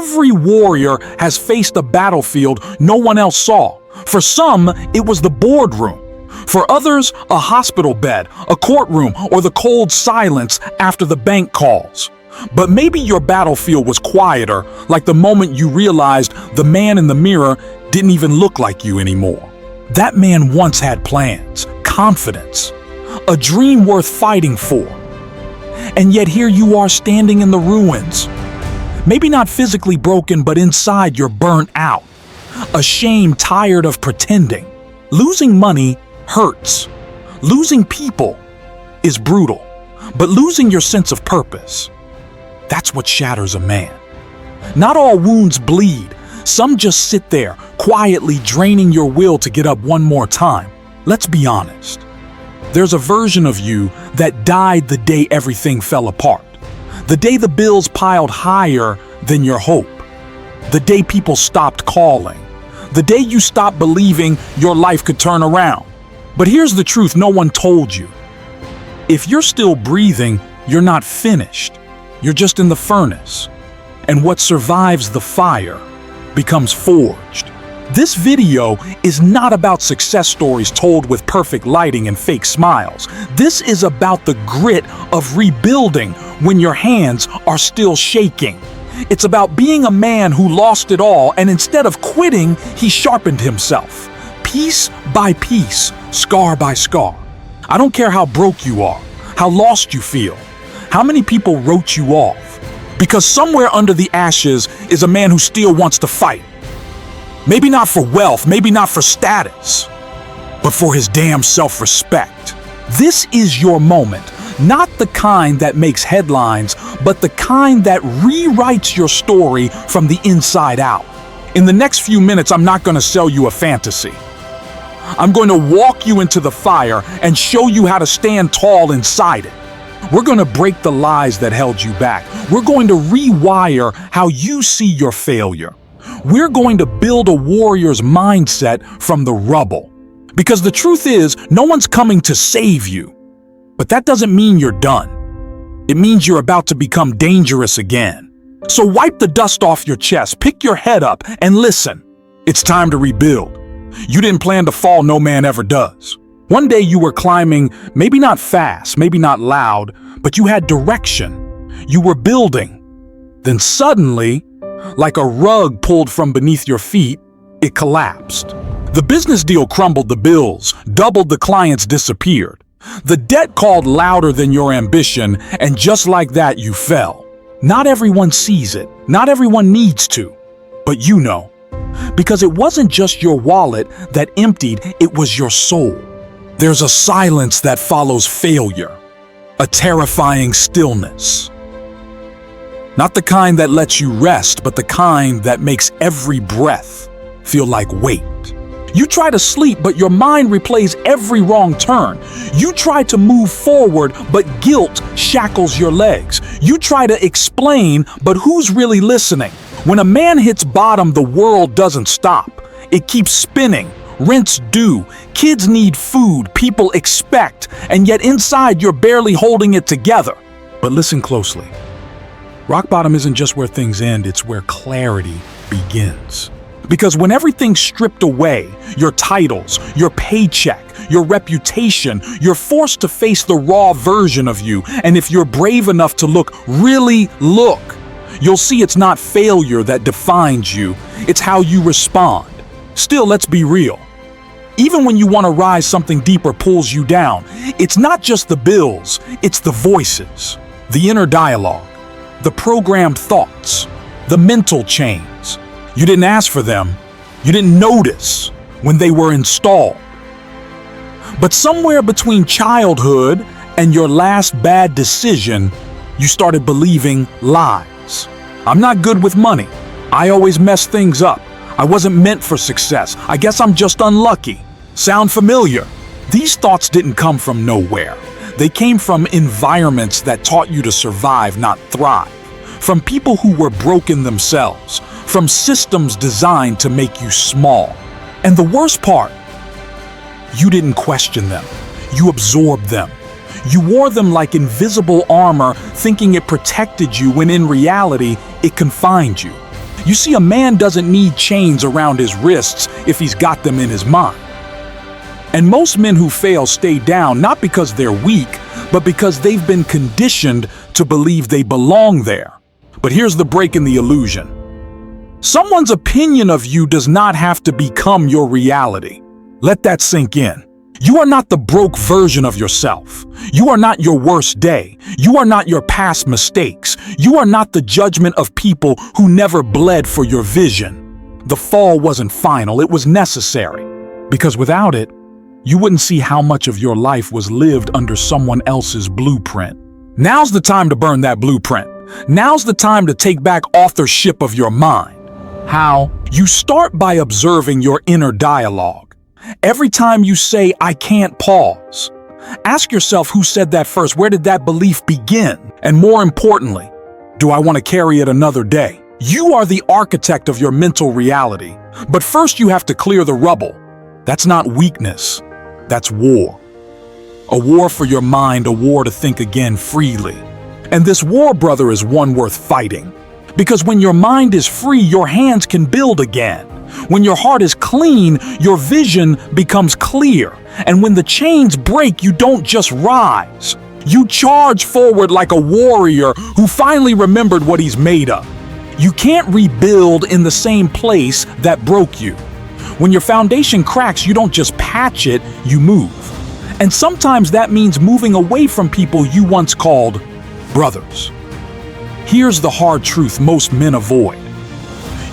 Every warrior has faced a battlefield no one else saw. For some, it was the boardroom. For others, a hospital bed, a courtroom, or the cold silence after the bank calls. But maybe your battlefield was quieter, like the moment you realized the man in the mirror didn't even look like you anymore. That man once had plans, confidence, a dream worth fighting for. And yet here you are standing in the ruins. Maybe not physically broken, but inside you're burnt out. Ashamed, tired of pretending. Losing money hurts. Losing people is brutal. But losing your sense of purpose, that's what shatters a man. Not all wounds bleed. Some just sit there, quietly draining your will to get up one more time. Let's be honest. There's a version of you that died the day everything fell apart. The day the bills piled higher than your hope. The day people stopped calling. The day you stopped believing your life could turn around. But here's the truth no one told you. If you're still breathing, you're not finished. You're just in the furnace. And what survives the fire becomes forged. This video is not about success stories told with perfect lighting and fake smiles. This is about the grit of rebuilding when your hands are still shaking. It's about being a man who lost it all, and instead of quitting, he sharpened himself. Piece by piece, scar by scar. I don't care how broke you are, how lost you feel, how many people wrote you off. Because somewhere under the ashes is a man who still wants to fight. Maybe not for wealth, maybe not for status, but for his damn self-respect. This is your moment, not the kind that makes headlines, but the kind that rewrites your story from the inside out. In the next few minutes, I'm not going to sell you a fantasy. I'm going to walk you into the fire and show you how to stand tall inside it. We're going to break the lies that held you back. We're going to rewire how you see your failure. We're going to build a warrior's mindset from the rubble. Because the truth is, no one's coming to save you. But that doesn't mean you're done. It means you're about to become dangerous again. So wipe the dust off your chest, pick your head up, and listen. It's time to rebuild. You didn't plan to fall, no man ever does. One day you were climbing, maybe not fast, maybe not loud, but you had direction. You were building. Then suddenly, like a rug pulled from beneath your feet, it collapsed. The business deal crumbled, the bills doubled, the clients disappeared. The debt called louder than your ambition, and just like that, you fell. Not everyone sees it, not everyone needs to, but you know. Because it wasn't just your wallet that emptied, it was your soul. There's a silence that follows failure, a terrifying stillness. Not the kind that lets you rest, but the kind that makes every breath feel like weight. You try to sleep, but your mind replays every wrong turn. You try to move forward, but guilt shackles your legs. You try to explain, but who's really listening? When a man hits bottom, the world doesn't stop. It keeps spinning. Rents due, kids need food, people expect, and yet inside you're barely holding it together. But listen closely. Rock bottom isn't just where things end, it's where clarity begins. Because when everything's stripped away, your titles, your paycheck, your reputation, you're forced to face the raw version of you. And if you're brave enough to really look, you'll see it's not failure that defines you, it's how you respond. Still, let's be real. Even when you want to rise, something deeper pulls you down. It's not just the bills, it's the voices, the inner dialogue, the programmed thoughts, the mental chains. You didn't ask for them, you didn't notice when they were installed. But somewhere between childhood and your last bad decision, you started believing lies. I'm not good with money. I always mess things up. I wasn't meant for success. I guess I'm just unlucky. Sound familiar? These thoughts didn't come from nowhere. They came from environments that taught you to survive, not thrive. From people who were broken themselves. From systems designed to make you small. And the worst part, you didn't question them. You absorbed them. You wore them like invisible armor, thinking it protected you when in reality, it confined you. You see, a man doesn't need chains around his wrists if he's got them in his mind. And most men who fail stay down not because they're weak, but because they've been conditioned to believe they belong there. But here's the break in the illusion. Someone's opinion of you does not have to become your reality. Let that sink in. You are not the broke version of yourself. You are not your worst day. You are not your past mistakes. You are not the judgment of people who never bled for your vision. The fall wasn't final, it was necessary. Because without it, you wouldn't see how much of your life was lived under someone else's blueprint. Now's the time to burn that blueprint. Now's the time to take back authorship of your mind. How? You start by observing your inner dialogue. Every time you say, "I can't pause," ask yourself who said that first. Where did that belief begin? And more importantly, do I want to carry it another day? You are the architect of your mental reality. But first you have to clear the rubble. That's not weakness. That's war. A war for your mind, a war to think again freely. And this war, brother, is one worth fighting. Because when your mind is free, your hands can build again. When your heart is clean, your vision becomes clear. And when the chains break, you don't just rise. You charge forward like a warrior who finally remembered what he's made of. You can't rebuild in the same place that broke you. When your foundation cracks, you don't just patch it, you move. And sometimes that means moving away from people you once called brothers. Here's the hard truth most men avoid.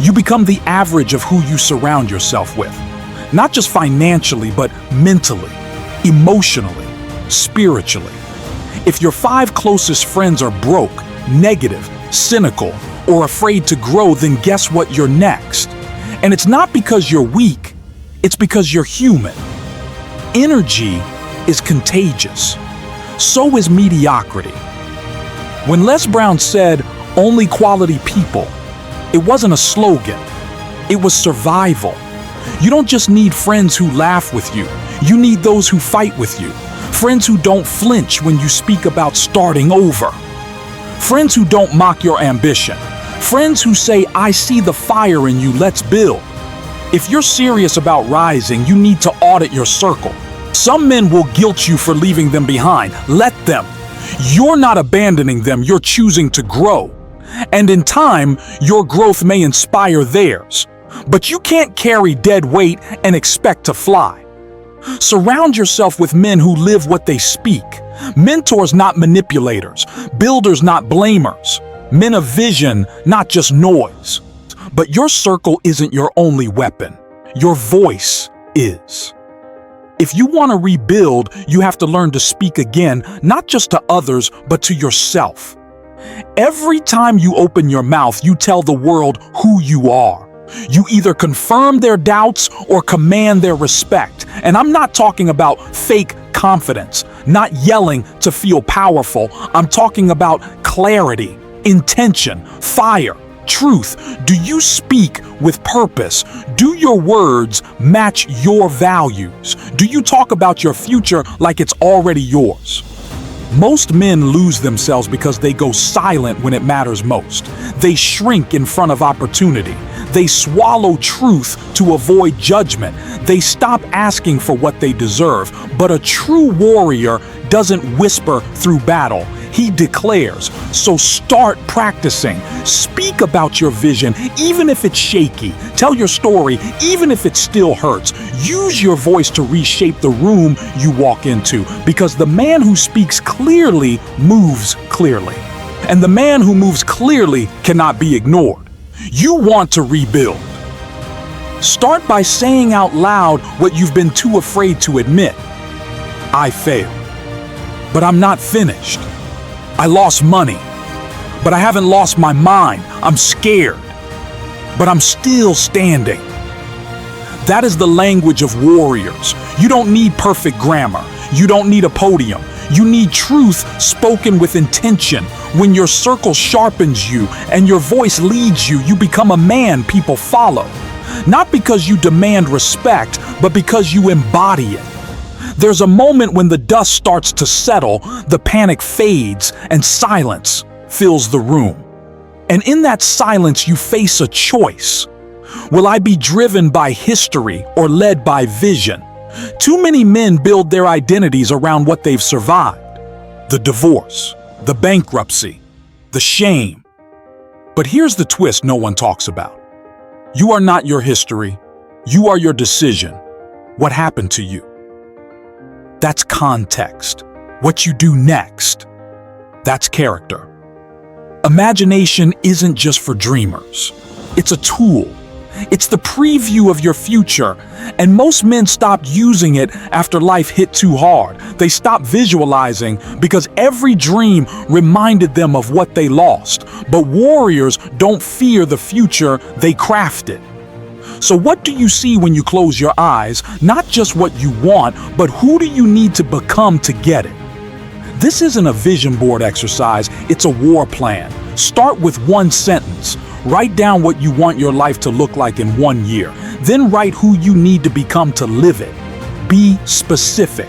You become the average of who you surround yourself with. Not just financially, but mentally, emotionally, spiritually. If your 5 closest friends are broke, negative, cynical, or afraid to grow, then guess what? You're next. And it's not because you're weak, it's because you're human. Energy is contagious. So is mediocrity. When Les Brown said, "Only quality people," it wasn't a slogan. It was survival. You don't just need friends who laugh with you. You need those who fight with you. Friends who don't flinch when you speak about starting over. Friends who don't mock your ambition. Friends who say, "I see the fire in you, let's build." If you're serious about rising, you need to audit your circle. Some men will guilt you for leaving them behind. Let them. You're not abandoning them, you're choosing to grow. And in time, your growth may inspire theirs. But you can't carry dead weight and expect to fly. Surround yourself with men who live what they speak. Mentors, not manipulators. Builders, not blamers. Men of vision, not just noise. But your circle isn't your only weapon. Your voice is. If you want to rebuild, you have to learn to speak again, not just to others, but to yourself. Every time you open your mouth, you tell the world who you are. You either confirm their doubts or command their respect. And I'm not talking about fake confidence, not yelling to feel powerful. I'm talking about clarity, intention, fire, truth. Do you speak with purpose? Do your words match your values? Do you talk about your future like it's already yours? Most men lose themselves because they go silent when it matters most. They shrink in front of opportunity. They swallow truth to avoid judgment. They stop asking for what they deserve. But a true warrior doesn't whisper through battle. He declares. So start practicing. Speak about your vision, even if it's shaky. Tell your story, even if it still hurts. Use your voice to reshape the room you walk into, because the man who speaks clearly moves clearly. And the man who moves clearly cannot be ignored. You want to rebuild. Start by saying out loud what you've been too afraid to admit. I failed, but I'm not finished. I lost money, but I haven't lost my mind. I'm scared, but I'm still standing. That is the language of warriors. You don't need perfect grammar. You don't need a podium. You need truth spoken with intention. When your circle sharpens you and your voice leads you, you become a man people follow. Not because you demand respect, but because you embody it. There's a moment when the dust starts to settle, the panic fades, and silence fills the room. And in that silence, you face a choice. Will I be driven by history or led by vision? Too many men build their identities around what they've survived. The divorce, the bankruptcy, the shame. But here's the twist no one talks about. You are not your history. You are your decision. What happened to you? That's context. What you do next. That's character. Imagination isn't just for dreamers. It's a tool. It's the preview of your future, and most men stopped using it after life hit too hard. They stopped visualizing because every dream reminded them of what they lost. But warriors don't fear the future, they craft it. So what do you see when you close your eyes? Not just what you want, but who do you need to become to get it? This isn't a vision board exercise, it's a war plan. Start with one sentence. Write down what you want your life to look like in 1 year. Then write who you need to become to live it. Be specific.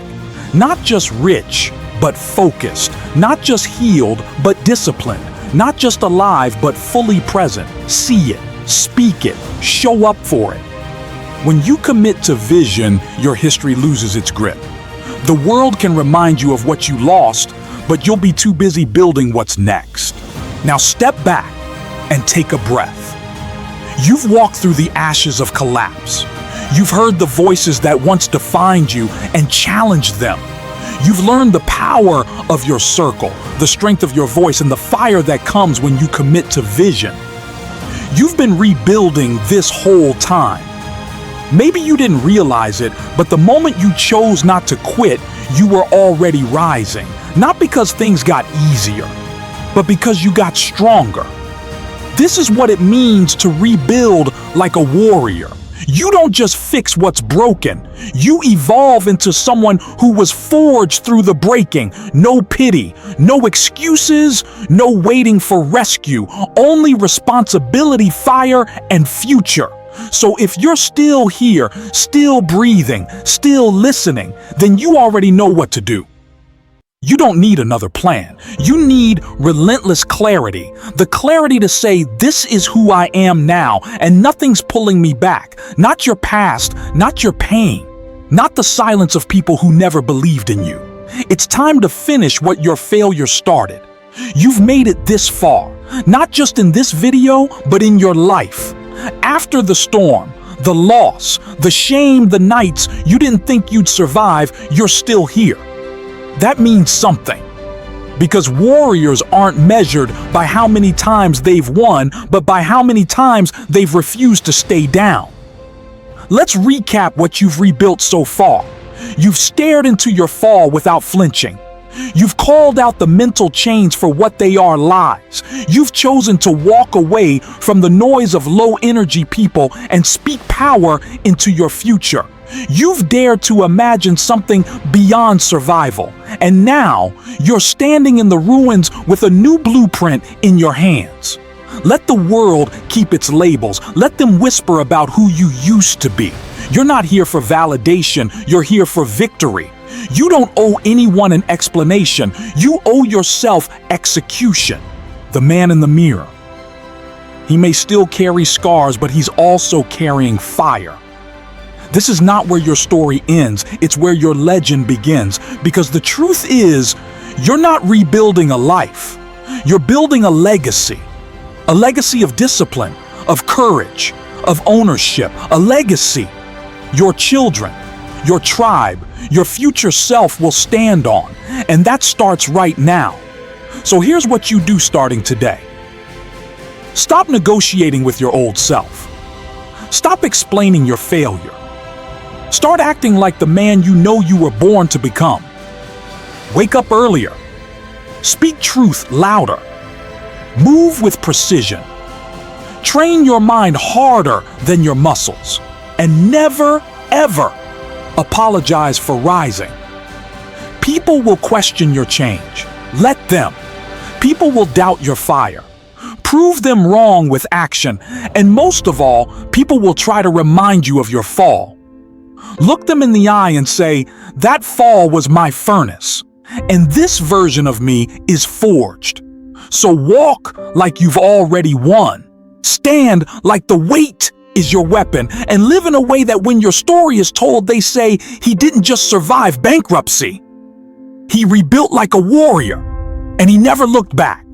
Not just rich, but focused. Not just healed, but disciplined. Not just alive, but fully present. See it, speak it, show up for it. When you commit to vision, your history loses its grip. The world can remind you of what you lost, but you'll be too busy building what's next. Now step back and take a breath. You've walked through the ashes of collapse. You've heard the voices that once defined you and challenged them. You've learned the power of your circle, the strength of your voice, and the fire that comes when you commit to vision. You've been rebuilding this whole time. Maybe you didn't realize it, but the moment you chose not to quit, you were already rising. Not because things got easier, but because you got stronger. This is what it means to rebuild like a warrior. You don't just fix what's broken. You evolve into someone who was forged through the breaking. No pity, no excuses, no waiting for rescue, only responsibility, fire, and future. So if you're still here, still breathing, still listening, then you already know what to do. You don't need another plan. You need relentless clarity. The clarity to say, this is who I am now, and nothing's pulling me back. Not your past, not your pain, not the silence of people who never believed in you. It's time to finish what your failure started. You've made it this far, not just in this video, but in your life. After the storm, the loss, the shame, the nights you didn't think you'd survive, you're still here. That means something. Because warriors aren't measured by how many times they've won, but by how many times they've refused to stay down. Let's recap what you've rebuilt so far. You've stared into your fall without flinching. You've called out the mental chains for what they are, lies. You've chosen to walk away from the noise of low-energy people and speak power into your future. You've dared to imagine something beyond survival. And now, you're standing in the ruins with a new blueprint in your hands. Let the world keep its labels. Let them whisper about who you used to be. You're not here for validation. You're here for victory. You don't owe anyone an explanation. You owe yourself execution. The man in the mirror. He may still carry scars, but he's also carrying fire. This is not where your story ends, it's where your legend begins. Because the truth is, you're not rebuilding a life. You're building a legacy. A legacy of discipline, of courage, of ownership. A legacy your children, your tribe, your future self will stand on. And that starts right now. So here's what you do starting today. Stop negotiating with your old self. Stop explaining your failure. Start acting like the man you know you were born to become. Wake up earlier. Speak truth louder. Move with precision. Train your mind harder than your muscles. And never, ever apologize for rising. People will question your change. Let them. People will doubt your fire. Prove them wrong with action. And most of all, people will try to remind you of your fall. Look them in the eye and say, that fall was my furnace, and this version of me is forged. So walk like you've already won. Stand like the weight is your weapon, and live in a way that when your story is told, they say he didn't just survive bankruptcy. He rebuilt like a warrior, and he never looked back.